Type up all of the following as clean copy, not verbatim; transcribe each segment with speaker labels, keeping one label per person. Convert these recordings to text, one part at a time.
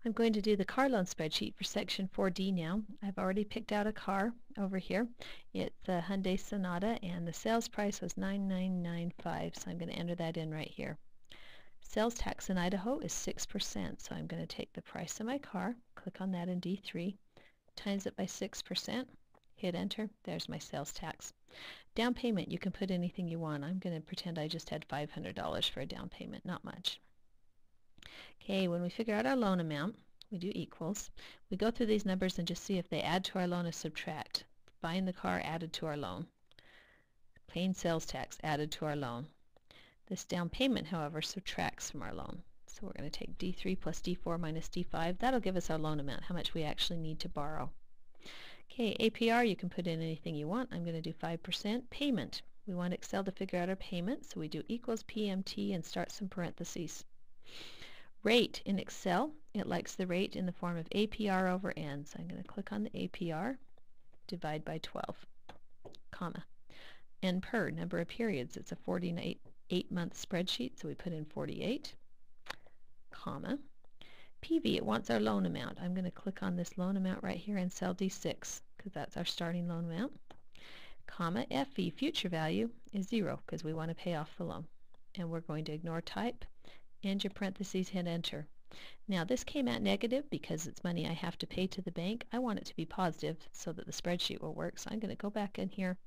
Speaker 1: I'm going to do the car loan spreadsheet for section 4D now. I've already picked out a car over here. It's a Hyundai Sonata and the sales price was $9,995, so I'm going to enter that in right here. Sales tax in Idaho is 6%, so I'm going to take the price of my car, click on that in D3, times it by 6%, hit enter, there's my sales tax. Down payment, you can put anything you want. I'm going to pretend I just had $500 for a down payment, not much. Okay, when we figure out our loan amount, we do equals. We go through these numbers and just see if they add to our loan or subtract. Buying the car added to our loan. Paying sales tax added to our loan. This down payment, however, subtracts from our loan. So we're going to take D3 plus D4 minus D5. That'll give us our loan amount, how much we actually need to borrow. Okay, APR, you can put in anything you want. I'm going to do 5%. Payment. We want Excel to figure out our payment, so we do equals PMT and start some parentheses. Rate in Excel, it likes the rate in the form of APR over N. So I'm going to click on the APR, divide by 12, comma. N per, number of periods. It's a 48-month spreadsheet, so we put in 48, comma. PV, it wants our loan amount. I'm going to click on this loan amount right here in cell D6, because that's our starting loan amount, comma. FV, future value, is 0, because we want to pay off the loan. And we're going to ignore type, end your parentheses, hit enter. Now this came out negative because it's money I have to pay to the bank. I want it to be positive so that the spreadsheet will work. So I'm going to go back in here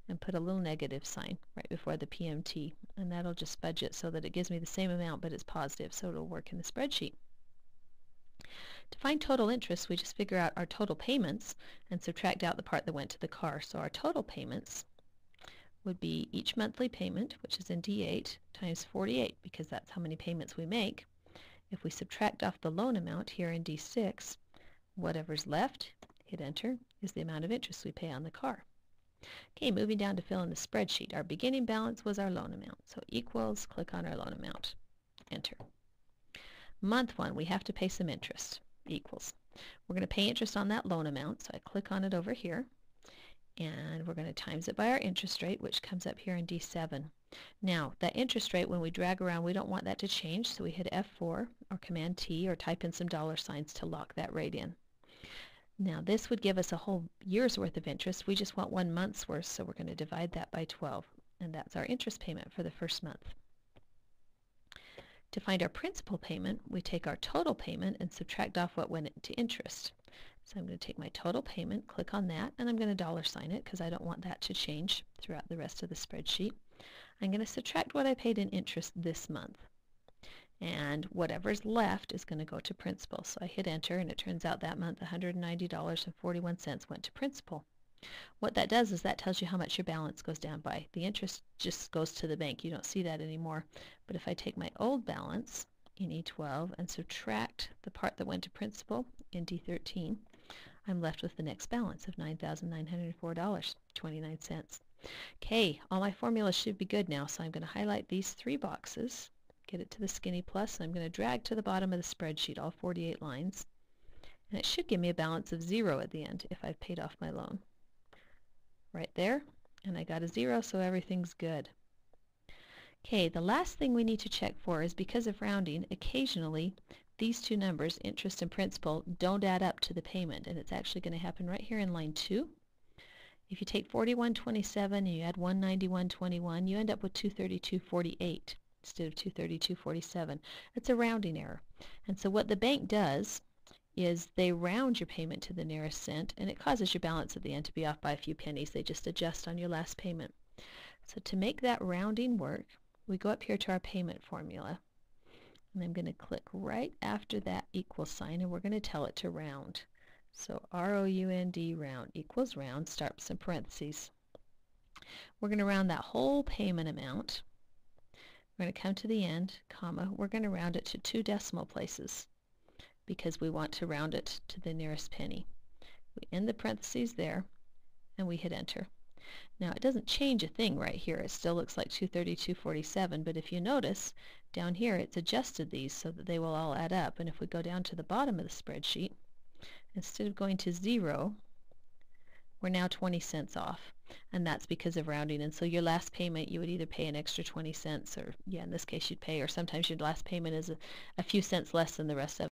Speaker 1: and put a little negative sign right before the PMT, and that'll just fudge it so that it gives me the same amount but it's positive, so it'll work in the spreadsheet. To find total interest, we just figure out our total payments and subtract out the part that went to the car. So our total payments would be each monthly payment, which is in D8, times 48, because that's how many payments we make. If we subtract off the loan amount here in D6, whatever's left, hit enter, is the amount of interest we pay on the car. Okay, moving down to fill in the spreadsheet. Our beginning balance was our loan amount. So equals, click on our loan amount, enter. Month 1, we have to pay some interest, equals. We're going to pay interest on that loan amount, so I click on it over here. And we're going to times it by our interest rate, which comes up here in D7. Now, that interest rate, when we drag around, we don't want that to change, so we hit F4 or Command T or type in some dollar signs to lock that rate in. Now, this would give us a whole year's worth of interest. We just want 1 month's worth, so we're going to divide that by 12, and that's our interest payment for the first month. To find our principal payment, we take our total payment and subtract off what went into interest. So I'm going to take my total payment, click on that, and I'm going to dollar sign it because I don't want that to change throughout the rest of the spreadsheet. I'm going to subtract what I paid in interest this month. And whatever's left is going to go to principal. So I hit enter, and it turns out that month $190.41 went to principal. What that does is that tells you how much your balance goes down by. The interest just goes to the bank. You don't see that anymore. But if I take my old balance in E12 and subtract the part that went to principal in D13, I'm left with the next balance of $9,904.29. Okay, all my formulas should be good now, so I'm going to highlight these 3 boxes, get it to the skinny plus, and I'm going to drag to the bottom of the spreadsheet all 48 lines. And it should give me a balance of 0 at the end if I've paid off my loan. Right there, and I got a 0, so everything's good. Okay, the last thing we need to check for is because of rounding, occasionally these 2 numbers, interest and principal, don't add up to the payment, and it's actually going to happen right here in line 2. If you take 41.27 and you add 191.21, you end up with 232.48 instead of 232.47. It's a rounding error. And so what the bank does is they round your payment to the nearest cent, and it causes your balance at the end to be off by a few pennies. They just adjust on your last payment. So to make that rounding work, we go up here to our payment formula, and I'm going to click right after that equal sign, and we're going to tell it to round. So R-O-U-N-D, round, equals round, start with some parentheses. We're going to round that whole payment amount. We're going to come to the end, comma, we're going to round it to 2 decimal places, because we want to round it to the nearest penny. We end the parentheses there, and we hit enter. Now it doesn't change a thing right here. It still looks like 232.47, but if you notice, down here it's adjusted these so that they will all add up. And if we go down to the bottom of the spreadsheet, instead of going to 0, we're now 20 cents off. And that's because of rounding. And so your last payment, you would either pay an extra 20 cents, or in this case you'd pay, or sometimes your last payment is a few cents less than the rest of